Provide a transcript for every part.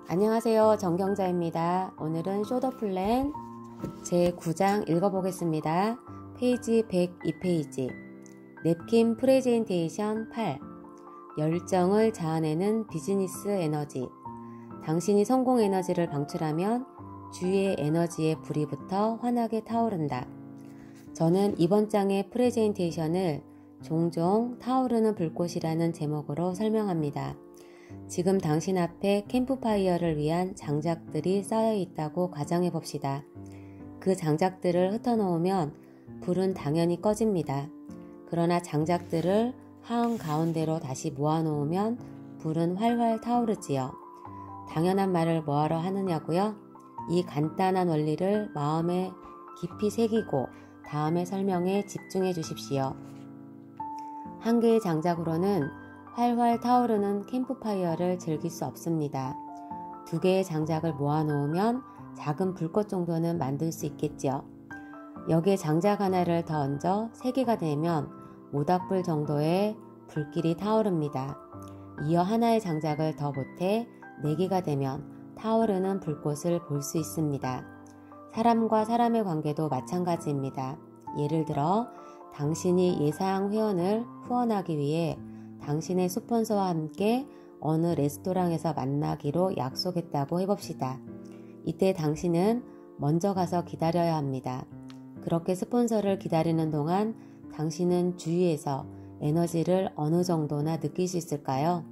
안녕하세요. 정경자입니다. 오늘은 쇼더플랜 제9장 읽어보겠습니다. 페이지 102페이지 냅킨 프레젠테이션 8 열정을 자아내는 비즈니스 에너지. 당신이 성공 에너지를 방출하면 주위의 에너지에 불이 붙어 환하게 타오른다. 저는 이번 장의 프레젠테이션을 종종 타오르는 불꽃이라는 제목으로 설명합니다. 지금 당신 앞에 캠프파이어를 위한 장작들이 쌓여 있다고 가정해 봅시다. 그 장작들을 흩어놓으면 불은 당연히 꺼집니다. 그러나 장작들을 한가운데로 다시 모아놓으면 불은 활활 타오르지요. 당연한 말을 뭐하러 하느냐고요? 이 간단한 원리를 마음에 깊이 새기고 다음의 설명에 집중해 주십시오. 한 개의 장작으로는 활활 타오르는 캠프파이어를 즐길 수 없습니다. 두 개의 장작을 모아놓으면 작은 불꽃 정도는 만들 수 있겠지요. 여기에 장작 하나를 더 얹어 3개가 되면 모닥불 정도의 불길이 타오릅니다. 이어 하나의 장작을 더 보태 4개가 되면 타오르는 불꽃을 볼 수 있습니다. 사람과 사람의 관계도 마찬가지입니다. 예를 들어 당신이 예상 회원을 후원하기 위해 당신의 스폰서와 함께 어느 레스토랑에서 만나기로 약속했다고 해봅시다. 이때 당신은 먼저 가서 기다려야 합니다. 그렇게 스폰서를 기다리는 동안 당신은 주위에서 에너지를 어느 정도나 느낄 수 있을까요?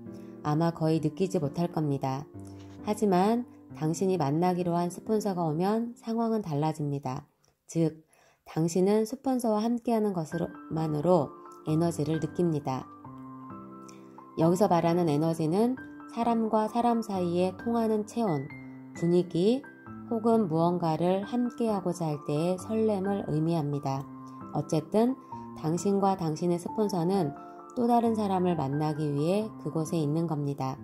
아마 거의 느끼지 못할 겁니다. 하지만 당신이 만나기로 한 스폰서가 오면 상황은 달라집니다. 즉, 당신은 스폰서와 함께하는 것만으로 에너지를 느낍니다. 여기서 말하는 에너지는 사람과 사람 사이에 통하는 체온, 분위기 혹은 무언가를 함께하고자 할 때의 설렘을 의미합니다. 어쨌든 당신과 당신의 스폰서는 또 다른 사람을 만나기 위해 그곳에 있는 겁니다.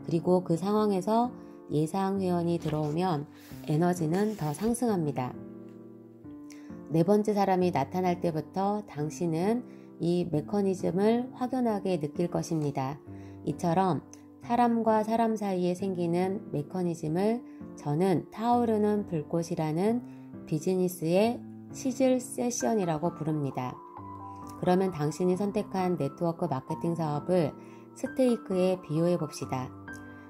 그리고 그 상황에서 예상 회원이 들어오면 에너지는 더 상승합니다. 네 번째 사람이 나타날 때부터 당신은 이 메커니즘을 확연하게 느낄 것입니다. 이처럼 사람과 사람 사이에 생기는 메커니즘을 저는 타오르는 불꽃이라는 비즈니스의 시즐 세션이라고 부릅니다. 그러면 당신이 선택한 네트워크 마케팅 사업을 스테이크에 비유해 봅시다.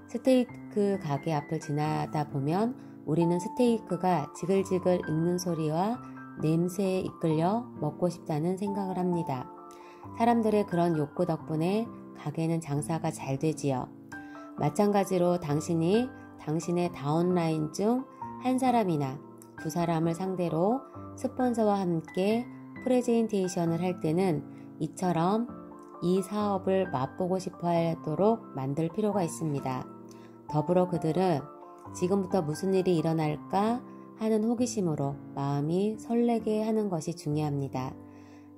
스테이크 가게 앞을 지나다 보면 우리는 스테이크가 지글지글 익는 소리와 냄새에 이끌려 먹고 싶다는 생각을 합니다. 사람들의 그런 욕구 덕분에 가게는 장사가 잘 되지요. 마찬가지로 당신이 당신의 다운라인 중 한 사람이나 두 사람을 상대로 스폰서와 함께 프레젠테이션을 할 때는 이처럼 이 사업을 맛보고 싶어 하도록 만들 필요가 있습니다. 더불어 그들은 지금부터 무슨 일이 일어날까 하는 호기심으로 마음이 설레게 하는 것이 중요합니다.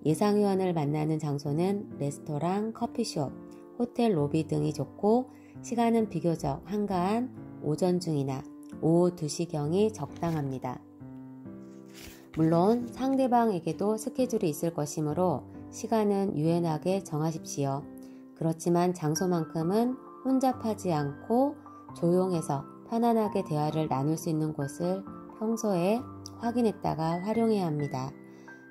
예상회원을 만나는 장소는 레스토랑, 커피숍, 호텔 로비 등이 좋고 시간은 비교적 한가한 오전 중이나 오후 2시경이 적당합니다. 물론 상대방에게도 스케줄이 있을 것이므로 시간은 유연하게 정하십시오. 그렇지만 장소만큼은 혼잡하지 않고 조용해서 편안하게 대화를 나눌 수 있는 곳을 평소에 확인했다가 활용해야 합니다.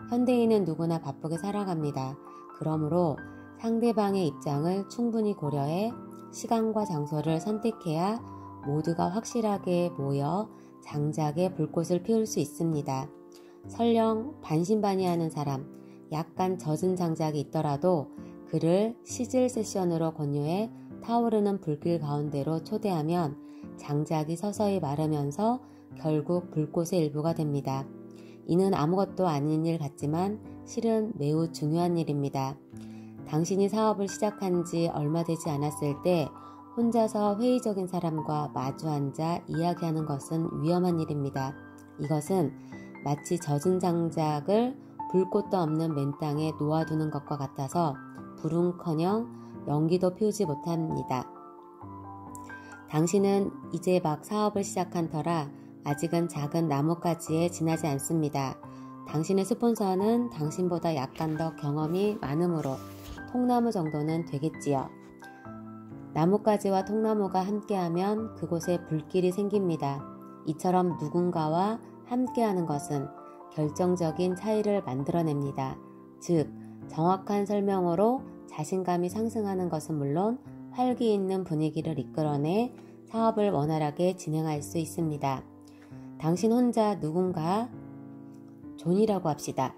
현대인은 누구나 바쁘게 살아갑니다. 그러므로 상대방의 입장을 충분히 고려해 시간과 장소를 선택해야 모두가 확실하게 모여 장작에 불꽃을 피울 수 있습니다. 설령 반신반의하는 사람, 약간 젖은 장작이 있더라도 그를 시즐 세션으로 권유해 타오르는 불길 가운데로 초대하면 장작이 서서히 마르면서 결국 불꽃의 일부가 됩니다. 이는 아무것도 아닌 일 같지만 실은 매우 중요한 일입니다. 당신이 사업을 시작한 지 얼마 되지 않았을 때 혼자서 회의적인 사람과 마주 앉아 이야기하는 것은 위험한 일입니다. 이것은 마치 젖은 장작을 불꽃도 없는 맨 땅에 놓아두는 것과 같아서 불은커녕 연기도 피우지 못합니다. 당신은 이제 막 사업을 시작한 터라 아직은 작은 나뭇가지에 지나지 않습니다. 당신의 스폰서는 당신보다 약간 더 경험이 많으므로 통나무 정도는 되겠지요. 나뭇가지와 통나무가 함께하면 그곳에 불길이 생깁니다. 이처럼 누군가와 함께하는 것은 결정적인 차이를 만들어냅니다. 즉, 정확한 설명으로 자신감이 상승하는 것은 물론 활기 있는 분위기를 이끌어내 사업을 원활하게 진행할 수 있습니다. 당신 혼자 누군가 존이라고 합시다.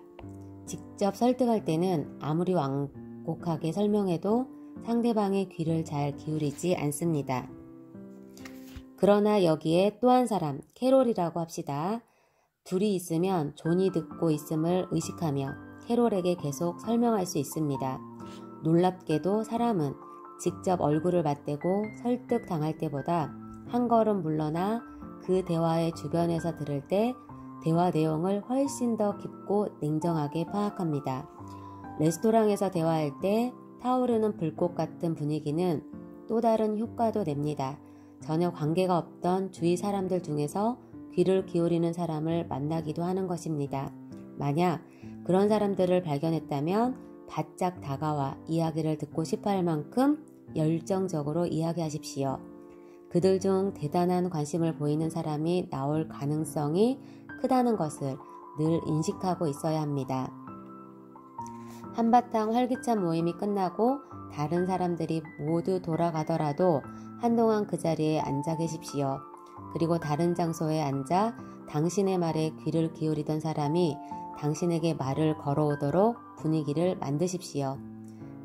직접 설득할 때는 아무리 완곡하게 설명해도 상대방의 귀를 잘 기울이지 않습니다. 그러나 여기에 또 한 사람, 캐롤이라고 합시다. 둘이 있으면 존이 듣고 있음을 의식하며 캐롤에게 계속 설명할 수 있습니다. 놀랍게도 사람은 직접 얼굴을 맞대고 설득당할 때보다 한 걸음 물러나 그 대화의 주변에서 들을 때 대화 내용을 훨씬 더 깊고 냉정하게 파악합니다. 레스토랑에서 대화할 때 타오르는 불꽃 같은 분위기는 또 다른 효과도 냅니다. 전혀 관계가 없던 주위 사람들 중에서 귀를 기울이는 사람을 만나기도 하는 것입니다. 만약 그런 사람들을 발견했다면 바짝 다가와 이야기를 듣고 싶어 할 만큼 열정적으로 이야기하십시오. 그들 중 대단한 관심을 보이는 사람이 나올 가능성이 크다는 것을 늘 인식하고 있어야 합니다. 한바탕 활기찬 모임이 끝나고 다른 사람들이 모두 돌아가더라도 한동안 그 자리에 앉아 계십시오. 그리고 다른 장소에 앉아 당신의 말에 귀를 기울이던 사람이 당신에게 말을 걸어오도록 분위기를 만드십시오.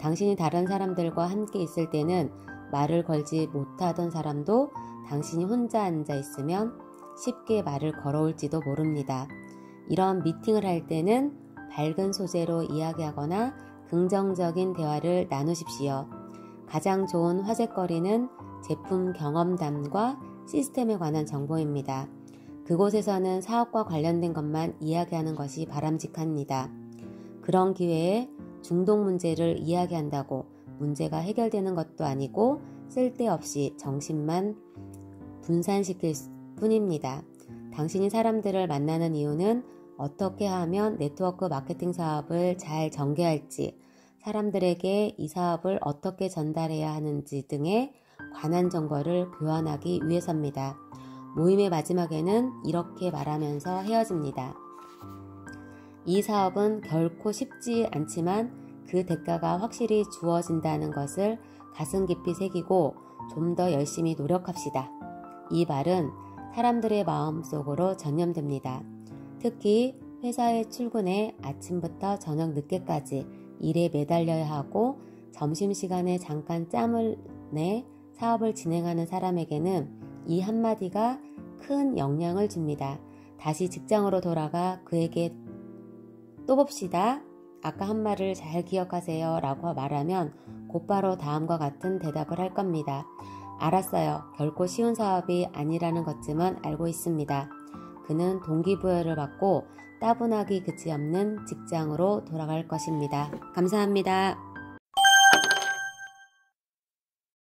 당신이 다른 사람들과 함께 있을 때는 말을 걸지 못하던 사람도 당신이 혼자 앉아 있으면 쉽게 말을 걸어올지도 모릅니다. 이런 미팅을 할 때는 밝은 소재로 이야기하거나 긍정적인 대화를 나누십시오. 가장 좋은 화제거리는 제품 경험담과 시스템에 관한 정보입니다. 그곳에서는 사업과 관련된 것만 이야기하는 것이 바람직합니다. 그런 기회에 중독 문제를 이야기한다고 문제가 해결되는 것도 아니고 쓸데없이 정신만 분산시킬 뿐입니다. 당신이 사람들을 만나는 이유는 어떻게 하면 네트워크 마케팅 사업을 잘 전개할지, 사람들에게 이 사업을 어떻게 전달해야 하는지 등에 관한 정보를 교환하기 위해서입니다. 모임의 마지막에는 이렇게 말하면서 헤어집니다. 이 사업은 결코 쉽지 않지만 그 대가가 확실히 주어진다는 것을 가슴 깊이 새기고 좀 더 열심히 노력합시다. 이 말은 사람들의 마음속으로 전염됩니다. 특히 회사에 출근해 아침부터 저녁 늦게까지 일에 매달려야 하고 점심시간에 잠깐 짬을 내 사업을 진행하는 사람에게는 이 한마디가 큰 영향을 줍니다. 다시 직장으로 돌아가 그에게 또 봅시다. 아까 한 말을 잘 기억하세요 라고 말하면 곧바로 다음과 같은 대답을 할 겁니다. 알았어요. 결코 쉬운 사업이 아니라는 것쯤은 알고 있습니다. 그는 동기부여를 받고 따분하기 그지없는 직장으로 돌아갈 것입니다. 감사합니다.